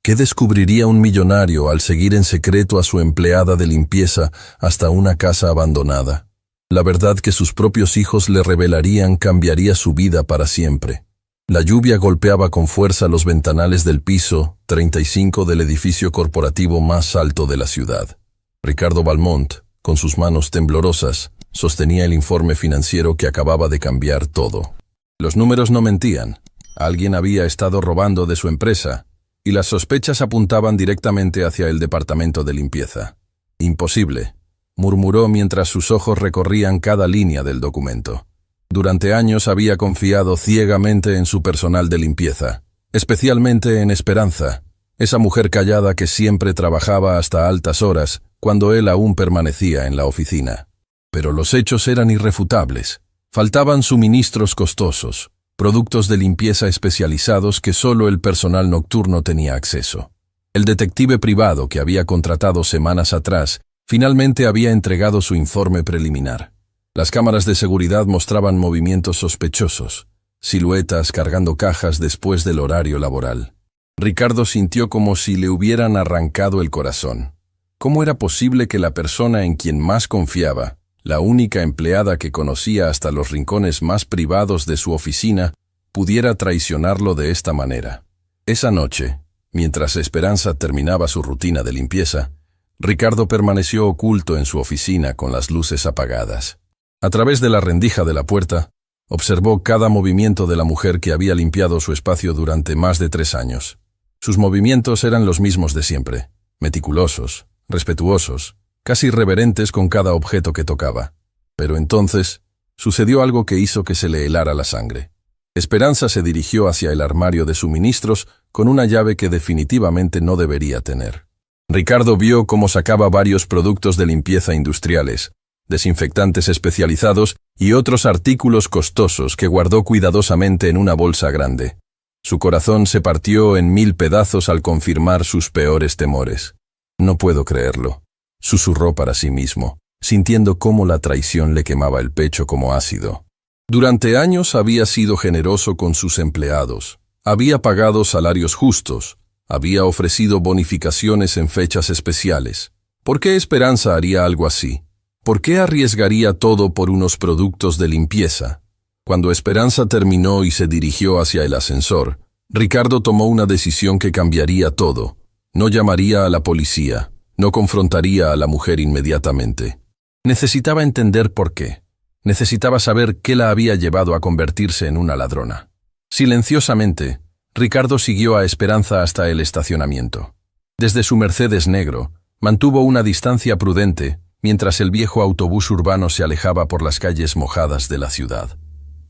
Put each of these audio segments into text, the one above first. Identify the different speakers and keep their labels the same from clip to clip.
Speaker 1: ¿Qué descubriría un millonario al seguir en secreto a su empleada de limpieza hasta una casa abandonada? La verdad que sus propios hijos le revelarían cambiaría su vida para siempre. La lluvia golpeaba con fuerza los ventanales del piso 35 del edificio corporativo más alto de la ciudad. Ricardo Valmont, con sus manos temblorosas, sostenía el informe financiero que acababa de cambiar todo. Los números no mentían. Alguien había estado robando de su empresa, y las sospechas apuntaban directamente hacia el departamento de limpieza. Imposible, murmuró mientras sus ojos recorrían cada línea del documento. Durante años había confiado ciegamente en su personal de limpieza, especialmente en Esperanza, esa mujer callada que siempre trabajaba hasta altas horas cuando él aún permanecía en la oficina. Pero los hechos eran irrefutables. Faltaban suministros costosos, productos de limpieza especializados que solo el personal nocturno tenía acceso. El detective privado que había contratado semanas atrás finalmente había entregado su informe preliminar. Las cámaras de seguridad mostraban movimientos sospechosos, siluetas cargando cajas después del horario laboral. Ricardo sintió como si le hubieran arrancado el corazón. ¿Cómo era posible que la persona en quien más confiaba, la única empleada que conocía hasta los rincones más privados de su oficina, pudiera traicionarlo de esta manera? Esa noche, mientras Esperanza terminaba su rutina de limpieza, Ricardo permaneció oculto en su oficina con las luces apagadas. A través de la rendija de la puerta, observó cada movimiento de la mujer que había limpiado su espacio durante más de 3 años. Sus movimientos eran los mismos de siempre, meticulosos, respetuosos, casi reverentes con cada objeto que tocaba. Pero entonces, sucedió algo que hizo que se le helara la sangre. Esperanza se dirigió hacia el armario de suministros con una llave que definitivamente no debería tener. Ricardo vio cómo sacaba varios productos de limpieza industriales, desinfectantes especializados y otros artículos costosos que guardó cuidadosamente en una bolsa grande. Su corazón se partió en 1000 pedazos al confirmar sus peores temores. «No puedo creerlo», susurró para sí mismo, sintiendo cómo la traición le quemaba el pecho como ácido. Durante años había sido generoso con sus empleados, había pagado salarios justos, había ofrecido bonificaciones en fechas especiales. ¿Por qué Esperanza haría algo así? ¿Por qué arriesgaría todo por unos productos de limpieza? Cuando Esperanza terminó y se dirigió hacia el ascensor, Ricardo tomó una decisión que cambiaría todo. No llamaría a la policía, no confrontaría a la mujer inmediatamente. Necesitaba entender por qué. Necesitaba saber qué la había llevado a convertirse en una ladrona. Silenciosamente, Ricardo siguió a Esperanza hasta el estacionamiento. Desde su Mercedes negro, mantuvo una distancia prudente, mientras el viejo autobús urbano se alejaba por las calles mojadas de la ciudad.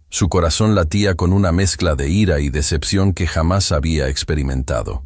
Speaker 1: Su corazón latía con una mezcla de ira y decepción que jamás había experimentado.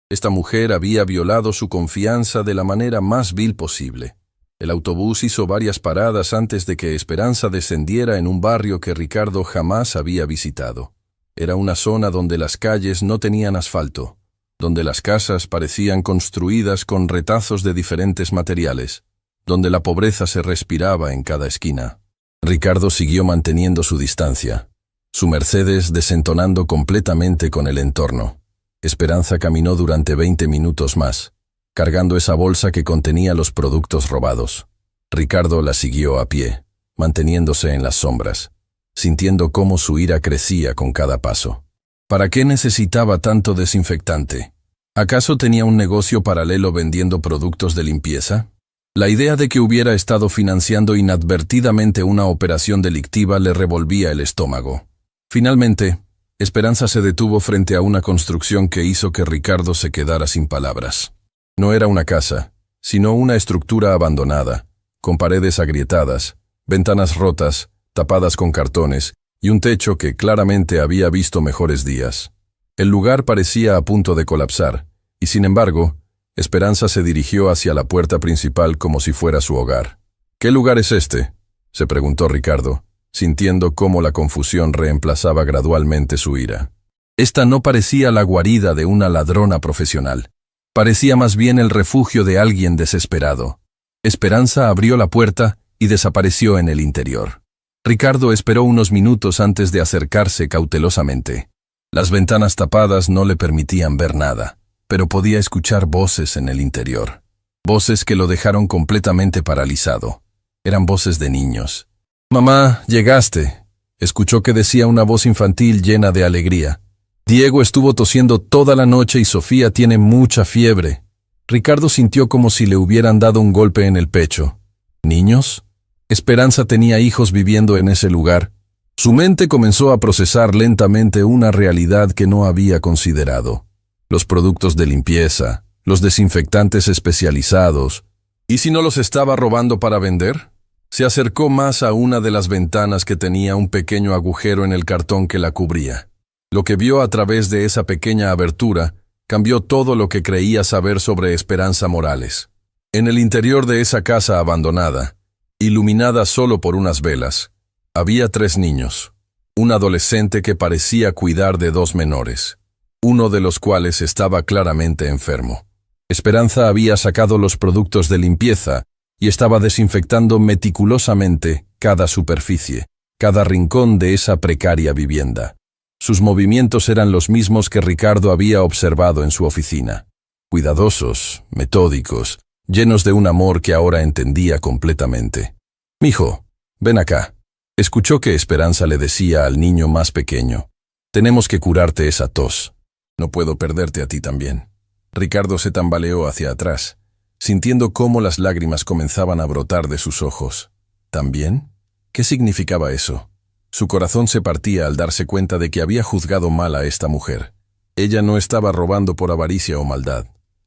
Speaker 1: Esta mujer había violado su confianza de la manera más vil posible. El autobús hizo varias paradas antes de que Esperanza descendiera en un barrio que Ricardo jamás había visitado. Era una zona donde las calles no tenían asfalto, donde las casas parecían construidas con retazos de diferentes materiales, donde la pobreza se respiraba en cada esquina. Ricardo siguió manteniendo su distancia, su Mercedes desentonando completamente con el entorno. Esperanza caminó durante 20 minutos más, cargando esa bolsa que contenía los productos robados. Ricardo la siguió a pie, manteniéndose en las sombras, sintiendo cómo su ira crecía con cada paso. ¿Para qué necesitaba tanto desinfectante? ¿Acaso tenía un negocio paralelo vendiendo productos de limpieza? La idea de que hubiera estado financiando inadvertidamente una operación delictiva le revolvía el estómago. Finalmente, Esperanza se detuvo frente a una construcción que hizo que Ricardo se quedara sin palabras. No era una casa, sino una estructura abandonada, con paredes agrietadas, ventanas rotas, tapadas con cartones, y un techo que claramente había visto mejores días. El lugar parecía a punto de colapsar, y sin embargo, Esperanza se dirigió hacia la puerta principal como si fuera su hogar. «¿Qué lugar es este?», se preguntó Ricardo, sintiendo cómo la confusión reemplazaba gradualmente su ira. Esta no parecía la guarida de una ladrona profesional. Parecía más bien el refugio de alguien desesperado. Esperanza abrió la puerta y desapareció en el interior. Ricardo esperó unos minutos antes de acercarse cautelosamente. Las ventanas tapadas no le permitían ver nada. pero podía escuchar voces en el interior. Voces que lo dejaron completamente paralizado. Eran voces de niños. «Mamá, llegaste», escuchó que decía una voz infantil llena de alegría. «Diego estuvo tosiendo toda la noche y Sofía tiene mucha fiebre». Ricardo sintió como si le hubieran dado un golpe en el pecho. ¿Niños? Esperanza tenía hijos viviendo en ese lugar. Su mente comenzó a procesar lentamente una realidad que no había considerado. Los productos de limpieza, los desinfectantes especializados. ¿Y si no los estaba robando para vender? Se acercó más a una de las ventanas que tenía un pequeño agujero en el cartón que la cubría. Lo que vio a través de esa pequeña abertura cambió todo lo que creía saber sobre Esperanza Morales. En el interior de esa casa abandonada, iluminada solo por unas velas, había 3 niños. Un adolescente que parecía cuidar de 2 menores, uno de los cuales estaba claramente enfermo. Esperanza había sacado los productos de limpieza y estaba desinfectando meticulosamente cada superficie, cada rincón de esa precaria vivienda. Sus movimientos eran los mismos que Ricardo había observado en su oficina. Cuidadosos, metódicos, llenos de un amor que ahora entendía completamente. «Mijo, ven acá». Escuchó que Esperanza le decía al niño más pequeño: «Tenemos que curarte esa tos. No puedo perderte a ti también». Ricardo se tambaleó hacia atrás, sintiendo cómo las lágrimas comenzaban a brotar de sus ojos. ¿También? ¿Qué significaba eso? Su corazón se partía al darse cuenta de que había juzgado mal a esta mujer. Ella no estaba robando por avaricia o maldad.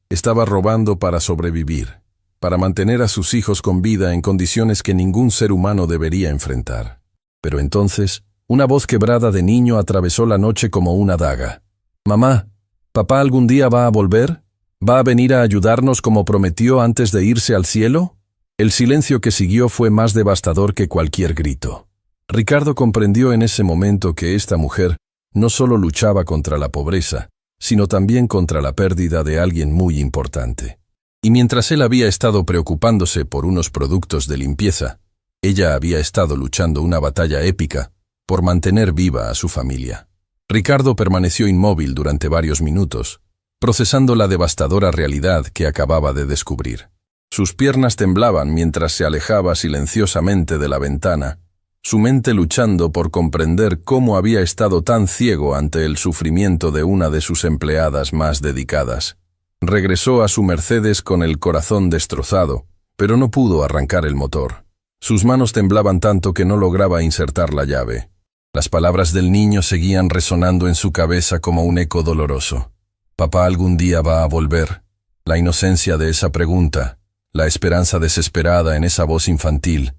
Speaker 1: Estaba robando para sobrevivir, para mantener a sus hijos con vida en condiciones que ningún ser humano debería enfrentar. Pero entonces, una voz quebrada de niño atravesó la noche como una daga. «Mamá, ¿papá algún día va a volver? ¿Va a venir a ayudarnos como prometió antes de irse al cielo?» El silencio que siguió fue más devastador que cualquier grito. Ricardo comprendió en ese momento que esta mujer no solo luchaba contra la pobreza, sino también contra la pérdida de alguien muy importante. Y mientras él había estado preocupándose por unos productos de limpieza, ella había estado luchando una batalla épica por mantener viva a su familia. Ricardo permaneció inmóvil durante varios minutos, procesando la devastadora realidad que acababa de descubrir. Sus piernas temblaban mientras se alejaba silenciosamente de la ventana, su mente luchando por comprender cómo había estado tan ciego ante el sufrimiento de una de sus empleadas más dedicadas. Regresó a su Mercedes con el corazón destrozado, pero no pudo arrancar el motor. Sus manos temblaban tanto que no lograba insertar la llave. Las palabras del niño seguían resonando en su cabeza como un eco doloroso. «¿Papá algún día va a volver?» La inocencia de esa pregunta, la esperanza desesperada en esa voz infantil,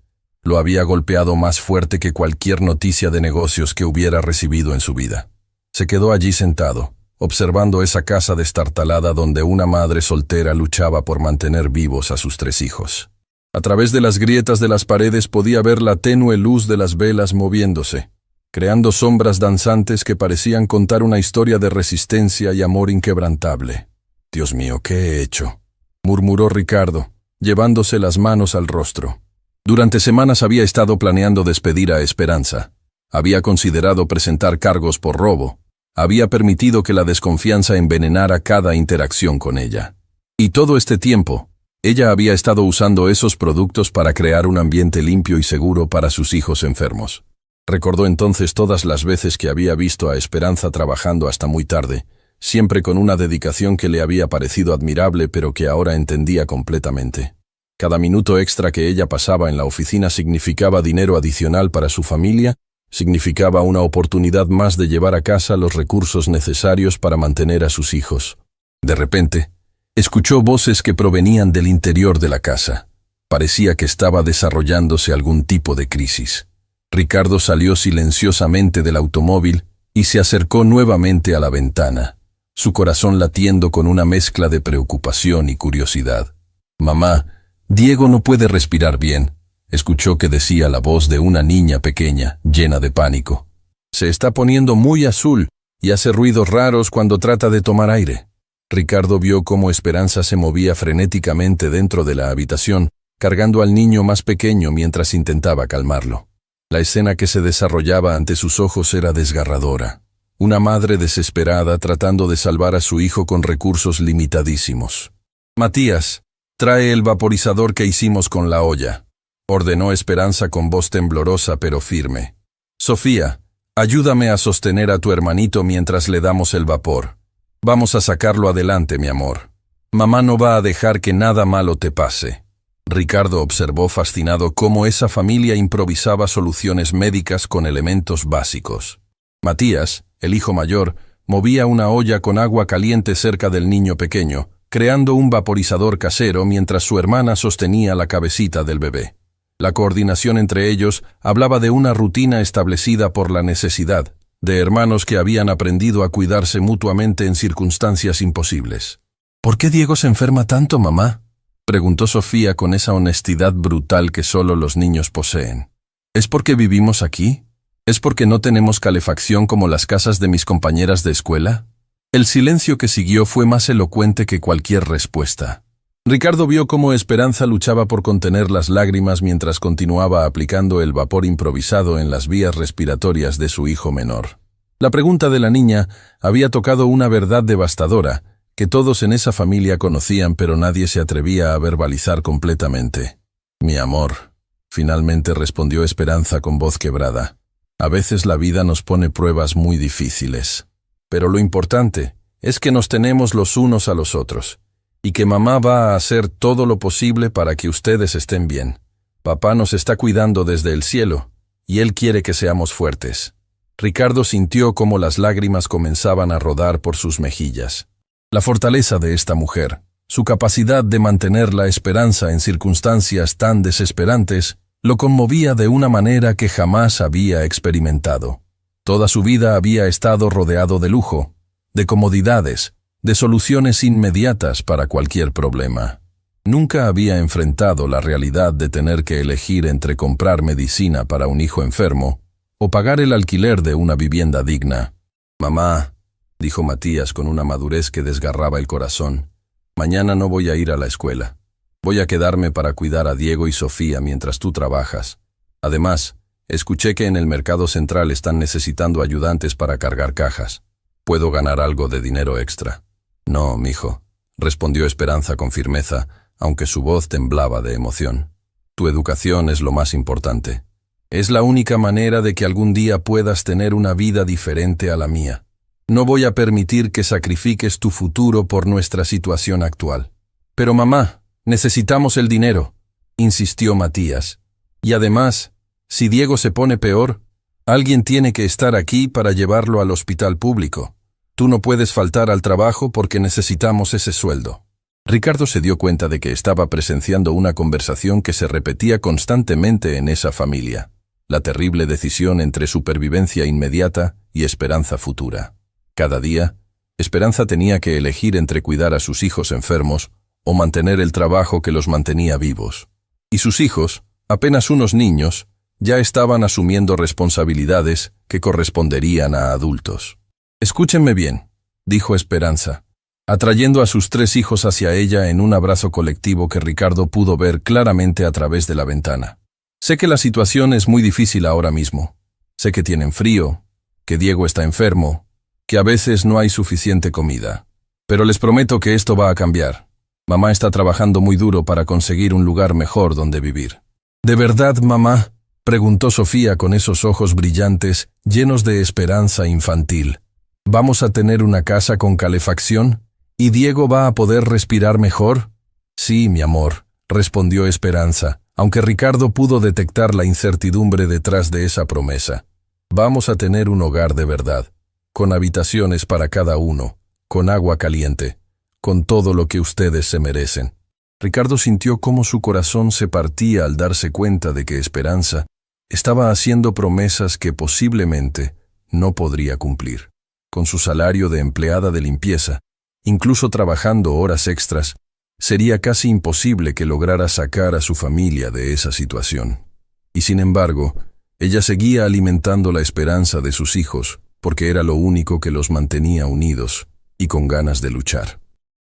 Speaker 1: lo había golpeado más fuerte que cualquier noticia de negocios que hubiera recibido en su vida. Se quedó allí sentado, observando esa casa destartalada donde una madre soltera luchaba por mantener vivos a sus 3 hijos. A través de las grietas de las paredes podía ver la tenue luz de las velas moviéndose, creando sombras danzantes que parecían contar una historia de resistencia y amor inquebrantable. «Dios mío, ¿qué he hecho?», murmuró Ricardo, llevándose las manos al rostro. Durante semanas había estado planeando despedir a Esperanza. Había considerado presentar cargos por robo. Había permitido que la desconfianza envenenara cada interacción con ella. Y todo este tiempo, ella había estado usando esos productos para crear un ambiente limpio y seguro para sus hijos enfermos. Recordó entonces todas las veces que había visto a Esperanza trabajando hasta muy tarde, siempre con una dedicación que le había parecido admirable pero que ahora entendía completamente. Cada minuto extra que ella pasaba en la oficina significaba dinero adicional para su familia, significaba una oportunidad más de llevar a casa los recursos necesarios para mantener a sus hijos. De repente, escuchó voces que provenían del interior de la casa. Parecía que estaba desarrollándose algún tipo de crisis. Ricardo salió silenciosamente del automóvil y se acercó nuevamente a la ventana, su corazón latiendo con una mezcla de preocupación y curiosidad. «Mamá, Diego no puede respirar bien», escuchó que decía la voz de una niña pequeña, llena de pánico. «Se está poniendo muy azul y hace ruidos raros cuando trata de tomar aire». Ricardo vio cómo Esperanza se movía frenéticamente dentro de la habitación, cargando al niño más pequeño mientras intentaba calmarlo. La escena que se desarrollaba ante sus ojos era desgarradora. una madre desesperada tratando de salvar a su hijo con recursos limitadísimos. «Matías, trae el vaporizador que hicimos con la olla», ordenó Esperanza con voz temblorosa pero firme. «Sofía, ayúdame a sostener a tu hermanito mientras le damos el vapor. Vamos a sacarlo adelante, mi amor. Mamá no va a dejar que nada malo te pase». Ricardo observó fascinado cómo esa familia improvisaba soluciones médicas con elementos básicos. Matías, el hijo mayor, movía una olla con agua caliente cerca del niño pequeño, creando un vaporizador casero mientras su hermana sostenía la cabecita del bebé. La coordinación entre ellos hablaba de una rutina establecida por la necesidad, de hermanos que habían aprendido a cuidarse mutuamente en circunstancias imposibles. «¿Por qué Diego se enferma tanto, mamá?», preguntó Sofía con esa honestidad brutal que solo los niños poseen. «¿Es porque vivimos aquí? ¿Es porque no tenemos calefacción como las casas de mis compañeras de escuela?». El silencio que siguió fue más elocuente que cualquier respuesta. Ricardo vio cómo Esperanza luchaba por contener las lágrimas mientras continuaba aplicando el vapor improvisado en las vías respiratorias de su hijo menor. La pregunta de la niña había tocado una verdad devastadora, que todos en esa familia conocían pero nadie se atrevía a verbalizar completamente. «Mi amor», finalmente respondió Esperanza con voz quebrada, «a veces la vida nos pone pruebas muy difíciles. Pero lo importante es que nos tenemos los unos a los otros, y que mamá va a hacer todo lo posible para que ustedes estén bien. Papá nos está cuidando desde el cielo, y él quiere que seamos fuertes». Ricardo sintió cómo las lágrimas comenzaban a rodar por sus mejillas. La fortaleza de esta mujer, su capacidad de mantener la esperanza en circunstancias tan desesperantes, lo conmovía de una manera que jamás había experimentado. Toda su vida había estado rodeado de lujo, de comodidades, de soluciones inmediatas para cualquier problema. Nunca había enfrentado la realidad de tener que elegir entre comprar medicina para un hijo enfermo o pagar el alquiler de una vivienda digna. «Mamá», dijo Matías con una madurez que desgarraba el corazón, «mañana no voy a ir a la escuela. Voy a quedarme para cuidar a Diego y Sofía mientras tú trabajas. Además, escuché que en el mercado central están necesitando ayudantes para cargar cajas. Puedo ganar algo de dinero extra». «No, mijo», respondió Esperanza con firmeza, aunque su voz temblaba de emoción. «Tu educación es lo más importante. Es la única manera de que algún día puedas tener una vida diferente a la mía. No voy a permitir que sacrifiques tu futuro por nuestra situación actual». «Pero mamá, necesitamos el dinero», insistió Matías. «Y además, si Diego se pone peor, alguien tiene que estar aquí para llevarlo al hospital público. Tú no puedes faltar al trabajo porque necesitamos ese sueldo». Ricardo se dio cuenta de que estaba presenciando una conversación que se repetía constantemente en esa familia. La terrible decisión entre supervivencia inmediata y esperanza futura. Cada día, Esperanza tenía que elegir entre cuidar a sus hijos enfermos o mantener el trabajo que los mantenía vivos. Y sus hijos, apenas unos niños, ya estaban asumiendo responsabilidades que corresponderían a adultos. «Escúchenme bien», dijo Esperanza, atrayendo a sus 3 hijos hacia ella en un abrazo colectivo que Ricardo pudo ver claramente a través de la ventana. «Sé que la situación es muy difícil ahora mismo. Sé que tienen frío, que Diego está enfermo, que a veces no hay suficiente comida. Pero les prometo que esto va a cambiar. Mamá está trabajando muy duro para conseguir un lugar mejor donde vivir». «¿De verdad, mamá?», preguntó Sofía con esos ojos brillantes, llenos de esperanza infantil. «¿Vamos a tener una casa con calefacción? ¿Y Diego va a poder respirar mejor?». «Sí, mi amor», respondió Esperanza, aunque Ricardo pudo detectar la incertidumbre detrás de esa promesa. «Vamos a tener un hogar de verdad, con habitaciones para cada uno, con agua caliente, con todo lo que ustedes se merecen». Ricardo sintió cómo su corazón se partía al darse cuenta de que Esperanza estaba haciendo promesas que posiblemente no podría cumplir. Con su salario de empleada de limpieza, incluso trabajando horas extras, sería casi imposible que lograra sacar a su familia de esa situación. Y sin embargo, ella seguía alimentando la esperanza de sus hijos, porque era lo único que los mantenía unidos y con ganas de luchar.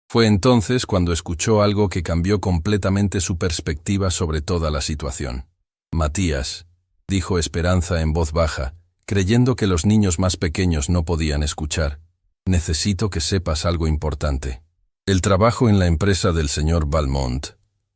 Speaker 1: Fue entonces cuando escuchó algo que cambió completamente su perspectiva sobre toda la situación. «Matías», dijo Esperanza en voz baja, creyendo que los niños más pequeños no podían escuchar. Necesito que sepas algo importante. El trabajo en la empresa del señor Valmont.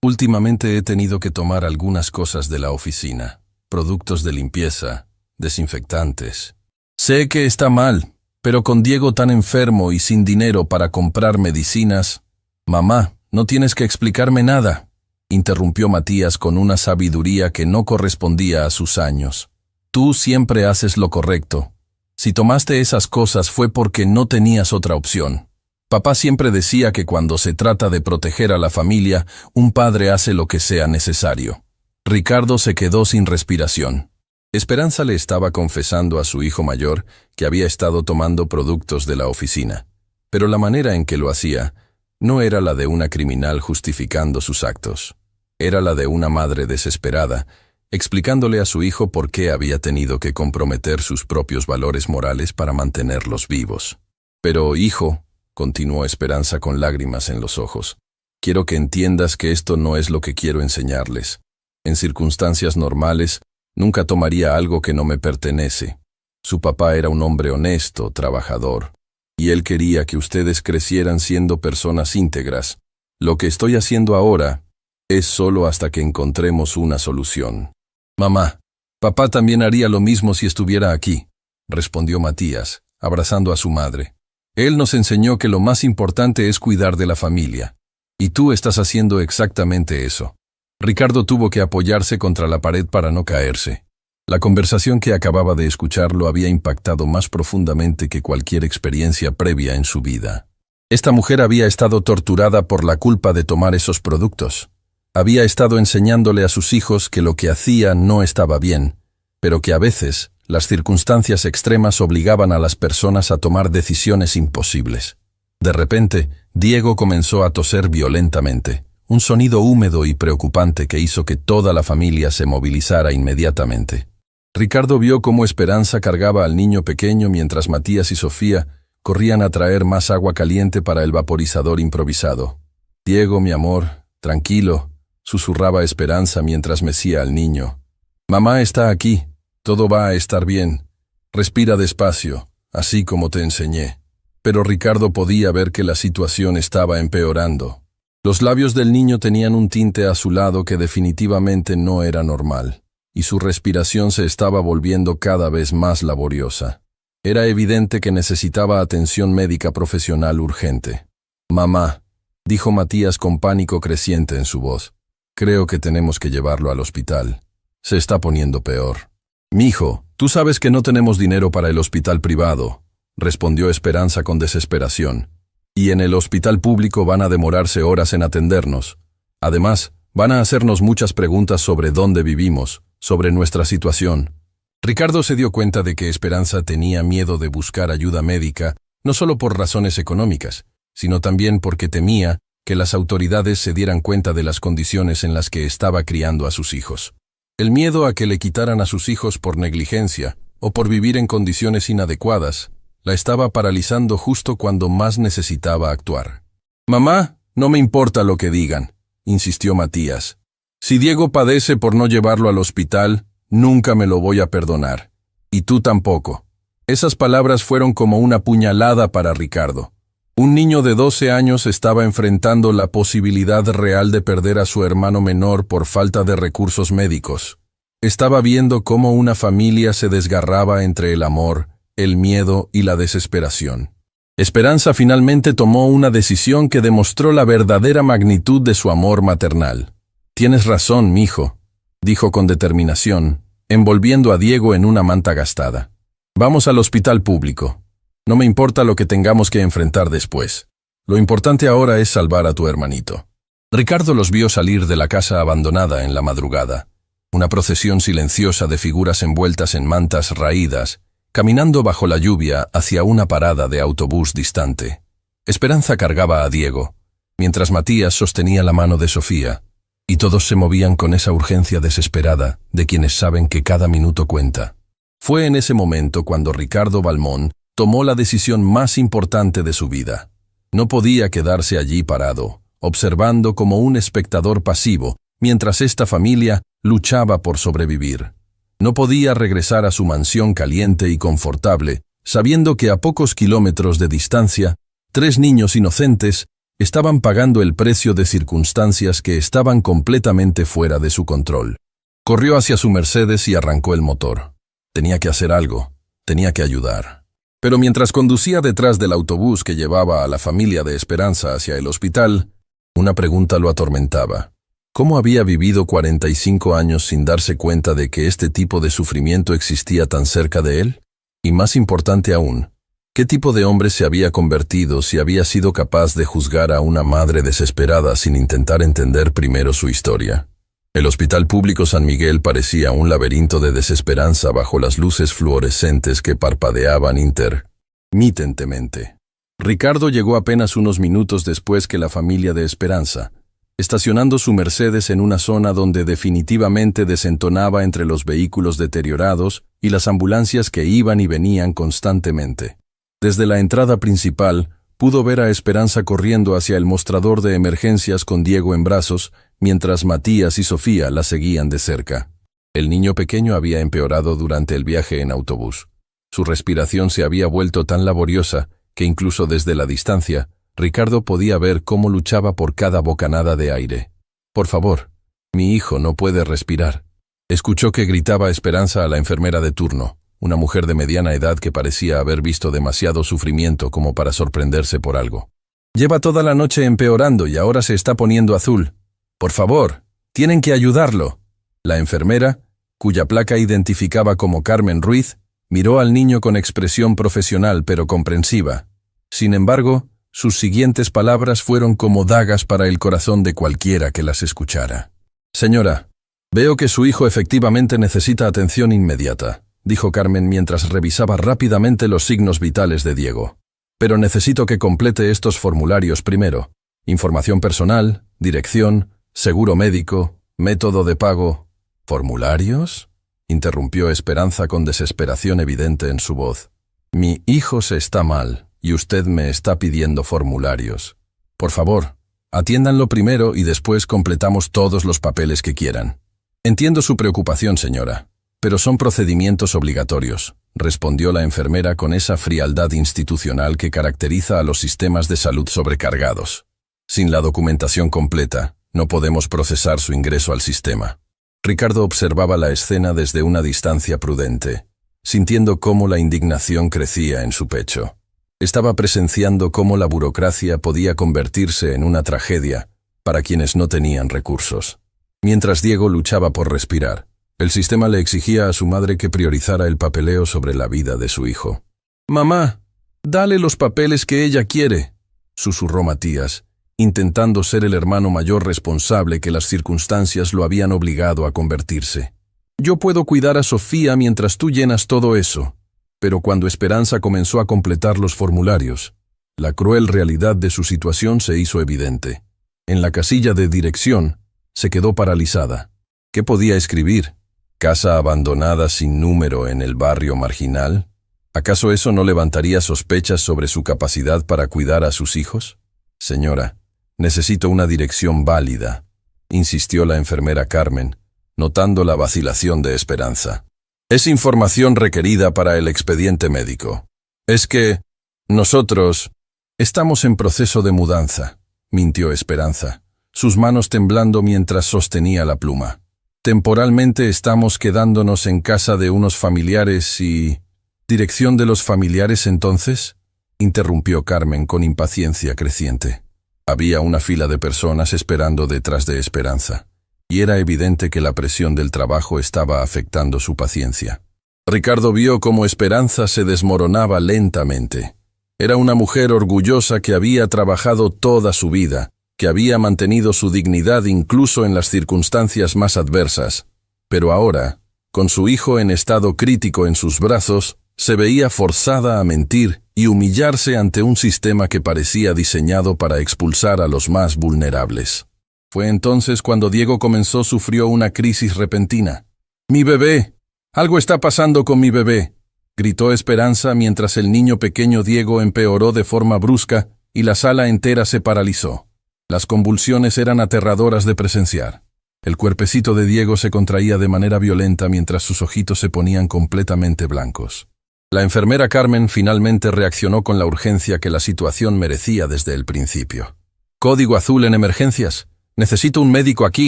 Speaker 1: Últimamente he tenido que tomar algunas cosas de la oficina. Productos de limpieza, desinfectantes. Sé que está mal, pero con Diego tan enfermo y sin dinero para comprar medicinas... Mamá, no tienes que explicarme nada, interrumpió Matías con una sabiduría que no correspondía a sus años. Tú siempre haces lo correcto. Si tomaste esas cosas fue porque no tenías otra opción. Papá siempre decía que cuando se trata de proteger a la familia, un padre hace lo que sea necesario. Ricardo se quedó sin respiración. Esperanza le estaba confesando a su hijo mayor que había estado tomando productos de la oficina, pero la manera en que lo hacía no era la de una criminal justificando sus actos. Era la de una madre desesperada, explicándole a su hijo por qué había tenido que comprometer sus propios valores morales para mantenerlos vivos. Pero, hijo, continuó Esperanza con lágrimas en los ojos, quiero que entiendas que esto no es lo que quiero enseñarles. En circunstancias normales, nunca tomaría algo que no me pertenece. Su papá era un hombre honesto, trabajador, y él quería que ustedes crecieran siendo personas íntegras. Lo que estoy haciendo ahora es solo hasta que encontremos una solución. Mamá, papá también haría lo mismo si estuviera aquí, respondió Matías, abrazando a su madre. Él nos enseñó que lo más importante es cuidar de la familia, y tú estás haciendo exactamente eso. Ricardo tuvo que apoyarse contra la pared para no caerse. La conversación que acababa de escuchar lo había impactado más profundamente que cualquier experiencia previa en su vida. Esta mujer había estado torturada por la culpa de tomar esos productos. Había estado enseñándole a sus hijos que lo que hacía no estaba bien, pero que a veces las circunstancias extremas obligaban a las personas a tomar decisiones imposibles. De repente, Diego comenzó a toser violentamente, un sonido húmedo y preocupante que hizo que toda la familia se movilizara inmediatamente. Ricardo vio cómo Esperanza cargaba al niño pequeño mientras Matías y Sofía corrían a traer más agua caliente para el vaporizador improvisado. Diego, mi amor, tranquilo, susurraba Esperanza mientras mecía al niño. Mamá está aquí, todo va a estar bien. Respira despacio, así como te enseñé. Pero Ricardo podía ver que la situación estaba empeorando. Los labios del niño tenían un tinte azulado que definitivamente no era normal, y su respiración se estaba volviendo cada vez más laboriosa. Era evidente que necesitaba atención médica profesional urgente. Mamá, dijo Matías con pánico creciente en su voz, creo que tenemos que llevarlo al hospital. Se está poniendo peor. Mijo, tú sabes que no tenemos dinero para el hospital privado, respondió Esperanza con desesperación. Y en el hospital público van a demorarse horas en atendernos. Además, van a hacernos muchas preguntas sobre dónde vivimos, sobre nuestra situación. Ricardo se dio cuenta de que Esperanza tenía miedo de buscar ayuda médica, no solo por razones económicas, sino también porque temía que las autoridades se dieran cuenta de las condiciones en las que estaba criando a sus hijos. El miedo a que le quitaran a sus hijos por negligencia o por vivir en condiciones inadecuadas la estaba paralizando justo cuando más necesitaba actuar. Mamá, no me importa lo que digan, insistió Matías. Si Diego padece por no llevarlo al hospital, nunca me lo voy a perdonar. Y tú tampoco. Esas palabras fueron como una puñalada para Ricardo. Un niño de 12 años estaba enfrentando la posibilidad real de perder a su hermano menor por falta de recursos médicos. Estaba viendo cómo una familia se desgarraba entre el amor, el miedo y la desesperación. Esperanza finalmente tomó una decisión que demostró la verdadera magnitud de su amor maternal. Tienes razón, mijo, dijo con determinación, envolviendo a Diego en una manta gastada. Vamos al hospital público. No me importa lo que tengamos que enfrentar después. Lo importante ahora es salvar a tu hermanito. Ricardo los vio salir de la casa abandonada en la madrugada. Una procesión silenciosa de figuras envueltas en mantas raídas, caminando bajo la lluvia hacia una parada de autobús distante. Esperanza cargaba a Diego, mientras Matías sostenía la mano de Sofía, y todos se movían con esa urgencia desesperada de quienes saben que cada minuto cuenta. Fue en ese momento cuando Ricardo Valmont tomó la decisión más importante de su vida. No podía quedarse allí parado, observando como un espectador pasivo, mientras esta familia luchaba por sobrevivir. No podía regresar a su mansión caliente y confortable, sabiendo que a pocos kilómetros de distancia, 3 niños inocentes estaban pagando el precio de circunstancias que estaban completamente fuera de su control. Corrió hacia su Mercedes y arrancó el motor. Tenía que hacer algo, tenía que ayudar. Pero mientras conducía detrás del autobús que llevaba a la familia de Esperanza hacia el hospital, una pregunta lo atormentaba. ¿Cómo había vivido 45 años sin darse cuenta de que este tipo de sufrimiento existía tan cerca de él? Y más importante aún, ¿qué tipo de hombre se había convertido si había sido capaz de juzgar a una madre desesperada sin intentar entender primero su historia? El Hospital Público San Miguel parecía un laberinto de desesperanza bajo las luces fluorescentes que parpadeaban intermitentemente. Ricardo llegó apenas unos minutos después que la familia de Esperanza, estacionando su Mercedes en una zona donde definitivamente desentonaba entre los vehículos deteriorados y las ambulancias que iban y venían constantemente. Desde la entrada principal, pudo ver a Esperanza corriendo hacia el mostrador de emergencias con Diego en brazos, mientras Matías y Sofía la seguían de cerca. El niño pequeño había empeorado durante el viaje en autobús. Su respiración se había vuelto tan laboriosa que incluso desde la distancia, Ricardo podía ver cómo luchaba por cada bocanada de aire. «Por favor, mi hijo no puede respirar». Escuchó que gritaba Esperanza a la enfermera de turno, una mujer de mediana edad que parecía haber visto demasiado sufrimiento como para sorprenderse por algo. «Lleva toda la noche empeorando y ahora se está poniendo azul. Por favor, tienen que ayudarlo». La enfermera, cuya placa identificaba como Carmen Ruiz, miró al niño con expresión profesional pero comprensiva. Sin embargo, sus siguientes palabras fueron como dagas para el corazón de cualquiera que las escuchara. «Señora, veo que su hijo efectivamente necesita atención inmediata», dijo Carmen mientras revisaba rápidamente los signos vitales de Diego. «Pero necesito que complete estos formularios primero. Información personal, dirección, seguro médico, método de pago». «¿Formularios?», interrumpió Esperanza con desesperación evidente en su voz. «Mi hijo se está mal. Y usted me está pidiendo formularios. Por favor, atiéndanlo primero y después completamos todos los papeles que quieran». «Entiendo su preocupación, señora, pero son procedimientos obligatorios», respondió la enfermera con esa frialdad institucional que caracteriza a los sistemas de salud sobrecargados. «Sin la documentación completa, no podemos procesar su ingreso al sistema». Ricardo observaba la escena desde una distancia prudente, sintiendo cómo la indignación crecía en su pecho. Estaba presenciando cómo la burocracia podía convertirse en una tragedia para quienes no tenían recursos. Mientras Diego luchaba por respirar, el sistema le exigía a su madre que priorizara el papeleo sobre la vida de su hijo. «Mamá, dale los papeles que ella quiere», susurró Matías, intentando ser el hermano mayor responsable que las circunstancias lo habían obligado a convertirse. «Yo puedo cuidar a Sofía mientras tú llenas todo eso». Pero cuando Esperanza comenzó a completar los formularios, la cruel realidad de su situación se hizo evidente. En la casilla de dirección, se quedó paralizada. ¿Qué podía escribir? ¿Casa abandonada sin número en el barrio marginal? ¿Acaso eso no levantaría sospechas sobre su capacidad para cuidar a sus hijos? «Señora, necesito una dirección válida», insistió la enfermera Carmen, notando la vacilación de Esperanza. «Es información requerida para el expediente médico. Es que nosotros estamos en proceso de mudanza», mintió Esperanza, sus manos temblando mientras sostenía la pluma. «Temporalmente estamos quedándonos en casa de unos familiares y...» «¿Dirección de los familiares entonces?», interrumpió Carmen con impaciencia creciente. Había una fila de personas esperando detrás de Esperanza, y era evidente que la presión del trabajo estaba afectando su paciencia. Ricardo vio cómo Esperanza se desmoronaba lentamente. Era una mujer orgullosa que había trabajado toda su vida, que había mantenido su dignidad incluso en las circunstancias más adversas, pero ahora, con su hijo en estado crítico en sus brazos, se veía forzada a mentir y humillarse ante un sistema que parecía diseñado para expulsar a los más vulnerables. Fue entonces cuando Diego sufrió una crisis repentina. «¡Mi bebé! ¡Algo está pasando con mi bebé!», gritó Esperanza mientras el niño pequeño Diego empeoró de forma brusca y la sala entera se paralizó. Las convulsiones eran aterradoras de presenciar. El cuerpecito de Diego se contraía de manera violenta mientras sus ojitos se ponían completamente blancos. La enfermera Carmen finalmente reaccionó con la urgencia que la situación merecía desde el principio. «Código azul en emergencias. Necesito un médico aquí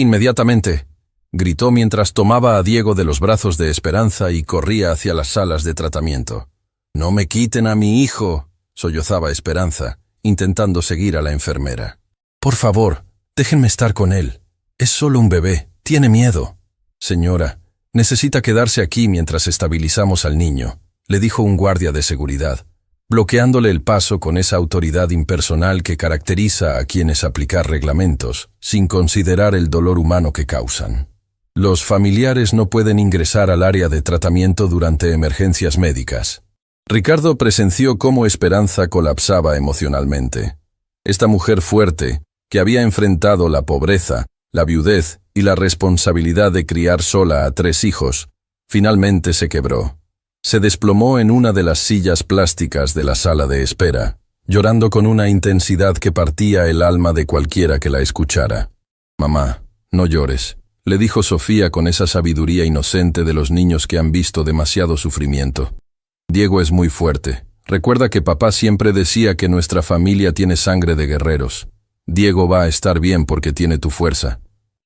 Speaker 1: inmediatamente», gritó mientras tomaba a Diego de los brazos de Esperanza y corría hacia las salas de tratamiento. «No me quiten a mi hijo», sollozaba Esperanza, intentando seguir a la enfermera. «Por favor, déjenme estar con él. Es solo un bebé. Tiene miedo». «Señora, necesita quedarse aquí mientras estabilizamos al niño», le dijo un guardia de seguridad, bloqueándole el paso con esa autoridad impersonal que caracteriza a quienes aplican reglamentos, sin considerar el dolor humano que causan. Los familiares no pueden ingresar al área de tratamiento durante emergencias médicas. Ricardo presenció cómo Esperanza colapsaba emocionalmente. Esta mujer fuerte, que había enfrentado la pobreza, la viudez y la responsabilidad de criar sola a 3 hijos, finalmente se quebró. Se desplomó en una de las sillas plásticas de la sala de espera, llorando con una intensidad que partía el alma de cualquiera que la escuchara. «Mamá, no llores», le dijo Sofía con esa sabiduría inocente de los niños que han visto demasiado sufrimiento. «Diego es muy fuerte. Recuerda que papá siempre decía que nuestra familia tiene sangre de guerreros. Diego va a estar bien porque tiene tu fuerza».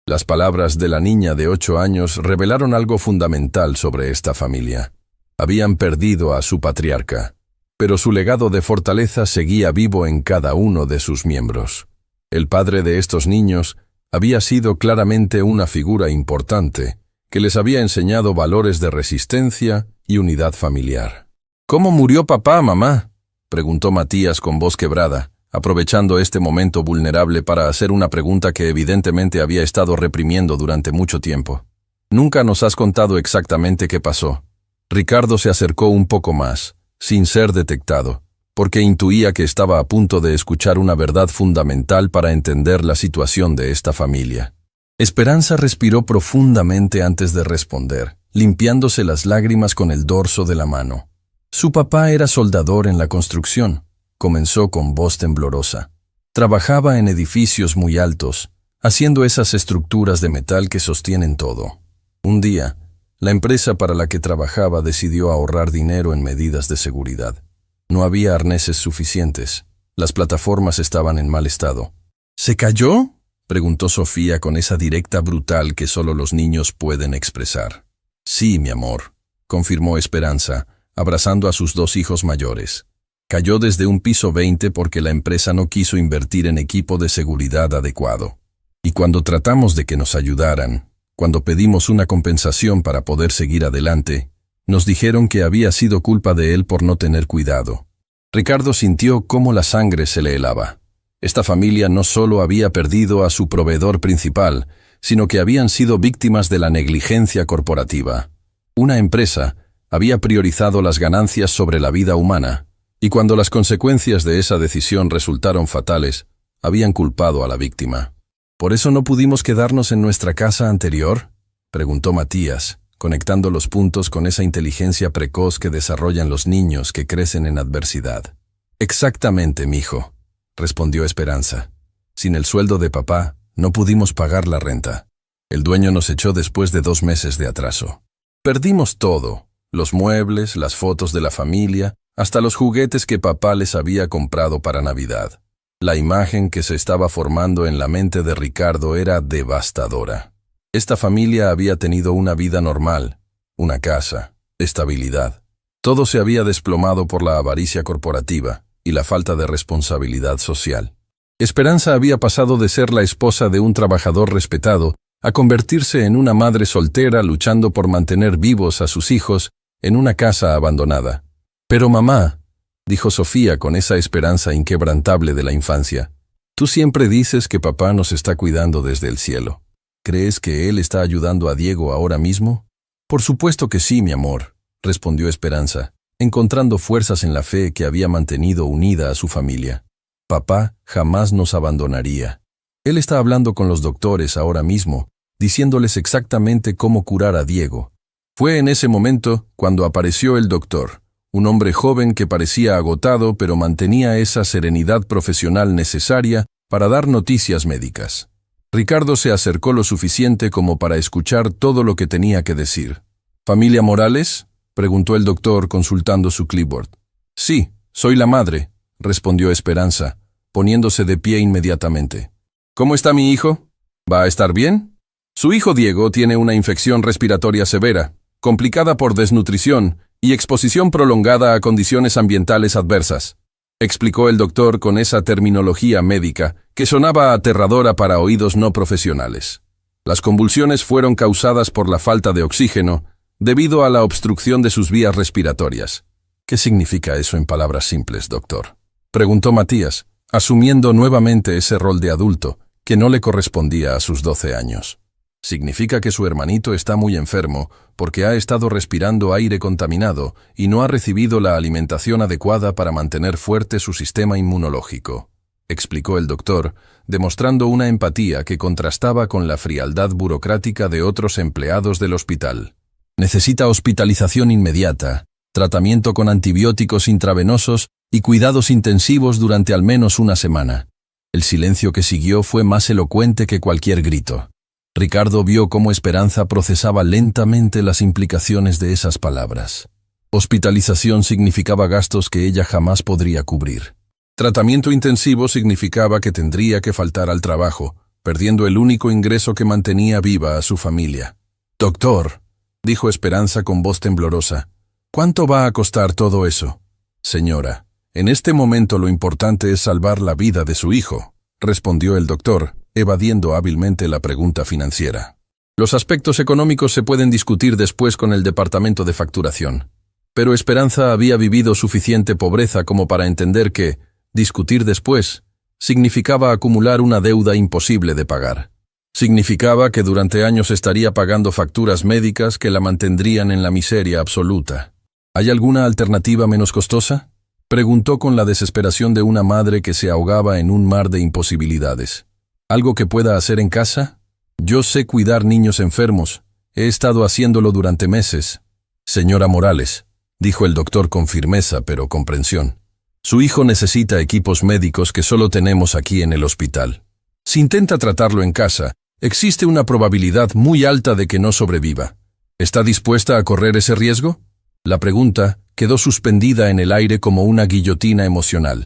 Speaker 1: Las palabras de la niña de 8 años revelaron algo fundamental sobre esta familia. Habían perdido a su patriarca, pero su legado de fortaleza seguía vivo en cada uno de sus miembros. El padre de estos niños había sido claramente una figura importante, que les había enseñado valores de resistencia y unidad familiar. «¿Cómo murió papá, mamá?», preguntó Matías con voz quebrada, aprovechando este momento vulnerable para hacer una pregunta que evidentemente había estado reprimiendo durante mucho tiempo. «Nunca nos has contado exactamente qué pasó». Ricardo se acercó un poco más, sin ser detectado, porque intuía que estaba a punto de escuchar una verdad fundamental para entender la situación de esta familia. Esperanza respiró profundamente antes de responder, limpiándose las lágrimas con el dorso de la mano. Su papá era soldador en la construcción, comenzó con voz temblorosa. Trabajaba en edificios muy altos, haciendo esas estructuras de metal que sostienen todo. Un día, la empresa para la que trabajaba decidió ahorrar dinero en medidas de seguridad. No había arneses suficientes. Las plataformas estaban en mal estado. «¿Se cayó?», preguntó Sofía con esa directa brutal que solo los niños pueden expresar. «Sí, mi amor», confirmó Esperanza, abrazando a sus 2 hijos mayores. «Cayó desde un piso 20 porque la empresa no quiso invertir en equipo de seguridad adecuado. Y cuando tratamos de que nos ayudaran, cuando pedimos una compensación para poder seguir adelante, nos dijeron que había sido culpa de él por no tener cuidado». Ricardo sintió cómo la sangre se le helaba. Esta familia no solo había perdido a su proveedor principal, sino que habían sido víctimas de la negligencia corporativa. Una empresa había priorizado las ganancias sobre la vida humana, y cuando las consecuencias de esa decisión resultaron fatales, habían culpado a la víctima. «¿Por eso no pudimos quedarnos en nuestra casa anterior?», preguntó Matías, conectando los puntos con esa inteligencia precoz que desarrollan los niños que crecen en adversidad. «Exactamente, mijo», respondió Esperanza. «Sin el sueldo de papá, no pudimos pagar la renta. El dueño nos echó después de 2 meses de atraso. Perdimos todo, los muebles, las fotos de la familia, hasta los juguetes que papá les había comprado para Navidad». La imagen que se estaba formando en la mente de Ricardo era devastadora. Esta familia había tenido una vida normal, una casa, estabilidad. Todo se había desplomado por la avaricia corporativa y la falta de responsabilidad social. Esperanza había pasado de ser la esposa de un trabajador respetado a convertirse en una madre soltera luchando por mantener vivos a sus hijos en una casa abandonada. «Pero mamá», dijo Sofía con esa esperanza inquebrantable de la infancia, «tú siempre dices que papá nos está cuidando desde el cielo. ¿Crees que él está ayudando a Diego ahora mismo?». «Por supuesto que sí, mi amor», respondió Esperanza, encontrando fuerzas en la fe que había mantenido unida a su familia. «Papá jamás nos abandonaría. Él está hablando con los doctores ahora mismo, diciéndoles exactamente cómo curar a Diego». Fue en ese momento cuando apareció el doctor. Un hombre joven que parecía agotado pero mantenía esa serenidad profesional necesaria para dar noticias médicas. Ricardo se acercó lo suficiente como para escuchar todo lo que tenía que decir. ¿Familia Morales?, preguntó el doctor consultando su clipboard. Sí, soy la madre, respondió Esperanza, poniéndose de pie inmediatamente. ¿Cómo está mi hijo? ¿Va a estar bien? Su hijo Diego tiene una infección respiratoria severa, complicada por desnutrición y exposición prolongada a condiciones ambientales adversas, explicó el doctor con esa terminología médica que sonaba aterradora para oídos no profesionales. Las convulsiones fueron causadas por la falta de oxígeno debido a la obstrucción de sus vías respiratorias. ¿Qué significa eso en palabras simples, doctor?, preguntó Matías, asumiendo nuevamente ese rol de adulto que no le correspondía a sus 12 años. Significa que su hermanito está muy enfermo porque ha estado respirando aire contaminado y no ha recibido la alimentación adecuada para mantener fuerte su sistema inmunológico, explicó el doctor, demostrando una empatía que contrastaba con la frialdad burocrática de otros empleados del hospital. Necesita hospitalización inmediata, tratamiento con antibióticos intravenosos y cuidados intensivos durante al menos una semana. El silencio que siguió fue más elocuente que cualquier grito. Ricardo vio cómo Esperanza procesaba lentamente las implicaciones de esas palabras. Hospitalización significaba gastos que ella jamás podría cubrir. Tratamiento intensivo significaba que tendría que faltar al trabajo, perdiendo el único ingreso que mantenía viva a su familia. «Doctor», dijo Esperanza con voz temblorosa, «¿cuánto va a costar todo eso?» «Señora, en este momento lo importante es salvar la vida de su hijo», respondió el doctor, evadiendo hábilmente la pregunta financiera. Los aspectos económicos se pueden discutir después con el departamento de facturación. Pero Esperanza había vivido suficiente pobreza como para entender que discutir después significaba acumular una deuda imposible de pagar. Significaba que durante años estaría pagando facturas médicas que la mantendrían en la miseria absoluta. ¿Hay alguna alternativa menos costosa?, preguntó con la desesperación de una madre que se ahogaba en un mar de imposibilidades. ¿Algo que pueda hacer en casa? Yo sé cuidar niños enfermos. He estado haciéndolo durante meses. Señora Morales, dijo el doctor con firmeza pero comprensión. Su hijo necesita equipos médicos que solo tenemos aquí en el hospital. Si intenta tratarlo en casa, existe una probabilidad muy alta de que no sobreviva. ¿Está dispuesta a correr ese riesgo? La pregunta quedó suspendida en el aire como una guillotina emocional.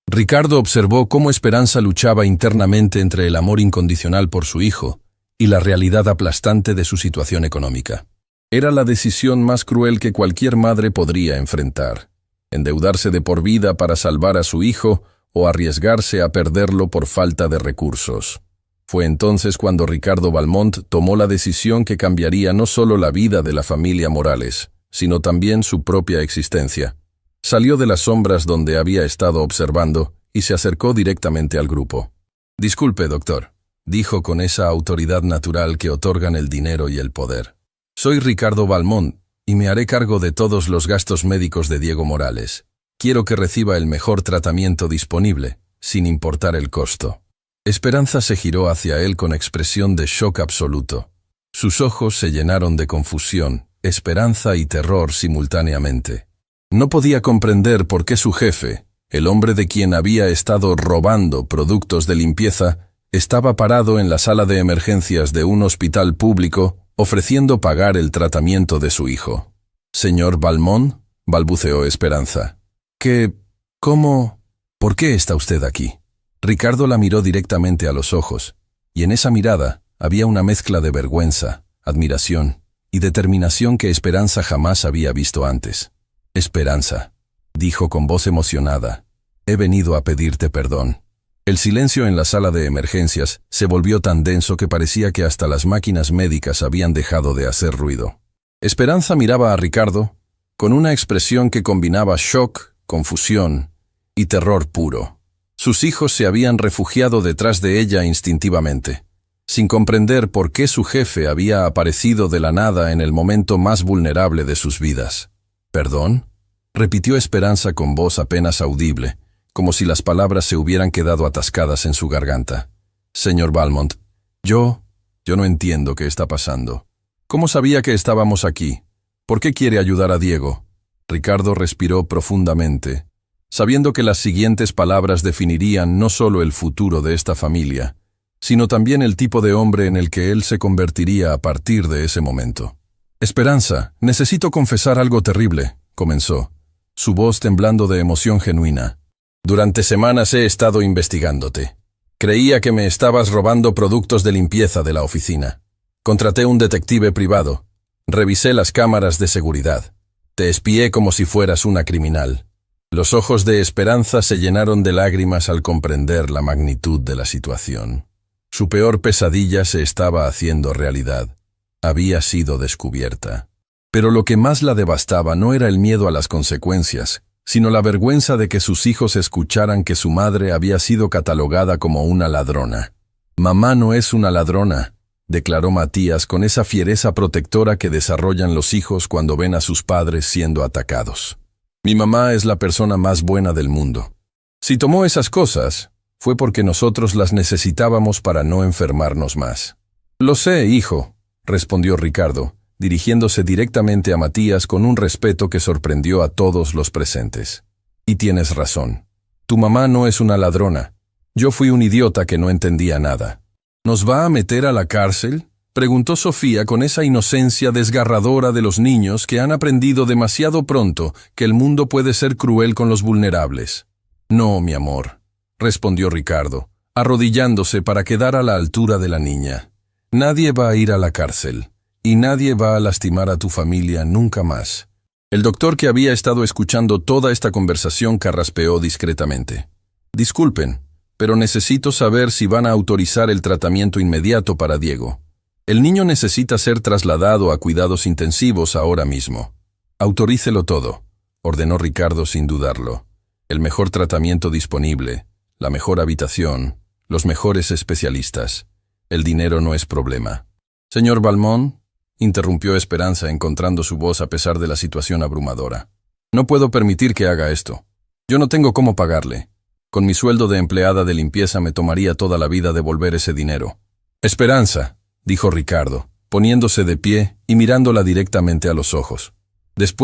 Speaker 1: Ricardo observó cómo Esperanza luchaba internamente entre el amor incondicional por su hijo y la realidad aplastante de su situación económica. Era la decisión más cruel que cualquier madre podría enfrentar: endeudarse de por vida para salvar a su hijo o arriesgarse a perderlo por falta de recursos. Fue entonces cuando Ricardo Valmont tomó la decisión que cambiaría no solo la vida de la familia Morales, sino también su propia existencia. Salió de las sombras donde había estado observando y se acercó directamente al grupo. «Disculpe, doctor», dijo con esa autoridad natural que otorgan el dinero y el poder. «Soy Ricardo Valmont y me haré cargo de todos los gastos médicos de Diego Morales. Quiero que reciba el mejor tratamiento disponible, sin importar el costo». Esperanza se giró hacia él con expresión de shock absoluto. Sus ojos se llenaron de confusión, esperanza y terror simultáneamente. No podía comprender por qué su jefe, el hombre de quien había estado robando productos de limpieza, estaba parado en la sala de emergencias de un hospital público ofreciendo pagar el tratamiento de su hijo. «Señor Valmont», balbuceó Esperanza. «¿Cómo? ¿Por qué está usted aquí?» Ricardo la miró directamente a los ojos, y en esa mirada había una mezcla de vergüenza, admiración y determinación que Esperanza jamás había visto antes. «Esperanza», dijo con voz emocionada, «he venido a pedirte perdón». El silencio en la sala de emergencias se volvió tan denso que parecía que hasta las máquinas médicas habían dejado de hacer ruido. Esperanza miraba a Ricardo con una expresión que combinaba shock, confusión y terror puro. Sus hijos se habían refugiado detrás de ella instintivamente, sin comprender por qué su jefe había aparecido de la nada en el momento más vulnerable de sus vidas. «¿Perdón?», repitió Esperanza con voz apenas audible, como si las palabras se hubieran quedado atascadas en su garganta. «Señor Valmont, yo no entiendo qué está pasando. ¿Cómo sabía que estábamos aquí? ¿Por qué quiere ayudar a Diego?» Ricardo respiró profundamente, sabiendo que las siguientes palabras definirían no solo el futuro de esta familia, sino también el tipo de hombre en el que él se convertiría a partir de ese momento. Esperanza, necesito confesar algo terrible, comenzó, su voz temblando de emoción genuina. Durante semanas he estado investigándote. Creía que me estabas robando productos de limpieza de la oficina. Contraté un detective privado. Revisé las cámaras de seguridad. Te espié como si fueras una criminal. Los ojos de Esperanza se llenaron de lágrimas al comprender la magnitud de la situación. Su peor pesadilla se estaba haciendo realidad. Había sido descubierta. Pero lo que más la devastaba no era el miedo a las consecuencias, sino la vergüenza de que sus hijos escucharan que su madre había sido catalogada como una ladrona. «Mamá no es una ladrona», declaró Matías con esa fiereza protectora que desarrollan los hijos cuando ven a sus padres siendo atacados. «Mi mamá es la persona más buena del mundo. Si tomó esas cosas, fue porque nosotros las necesitábamos para no enfermarnos más». «Lo sé, hijo», respondió Ricardo, dirigiéndose directamente a Matías con un respeto que sorprendió a todos los presentes. «Y tienes razón. Tu mamá no es una ladrona. Yo fui un idiota que no entendía nada». «¿Nos va a meter a la cárcel?», preguntó Sofía con esa inocencia desgarradora de los niños que han aprendido demasiado pronto que el mundo puede ser cruel con los vulnerables. «No, mi amor», respondió Ricardo, arrodillándose para quedar a la altura de la niña. «Nadie va a ir a la cárcel. Y nadie va a lastimar a tu familia nunca más». El doctor, que había estado escuchando toda esta conversación, carraspeó discretamente. «Disculpen, pero necesito saber si van a autorizar el tratamiento inmediato para Diego. El niño necesita ser trasladado a cuidados intensivos ahora mismo». «Autorícelo todo», ordenó Ricardo sin dudarlo. «El mejor tratamiento disponible, la mejor habitación, los mejores especialistas. El dinero no es problema». «Señor Valmont», interrumpió Esperanza encontrando su voz a pesar de la situación abrumadora. «No puedo permitir que haga esto. Yo no tengo cómo pagarle. Con mi sueldo de empleada de limpieza me tomaría toda la vida devolver ese dinero». «Esperanza», dijo Ricardo, poniéndose de pie y mirándola directamente a los ojos. «Después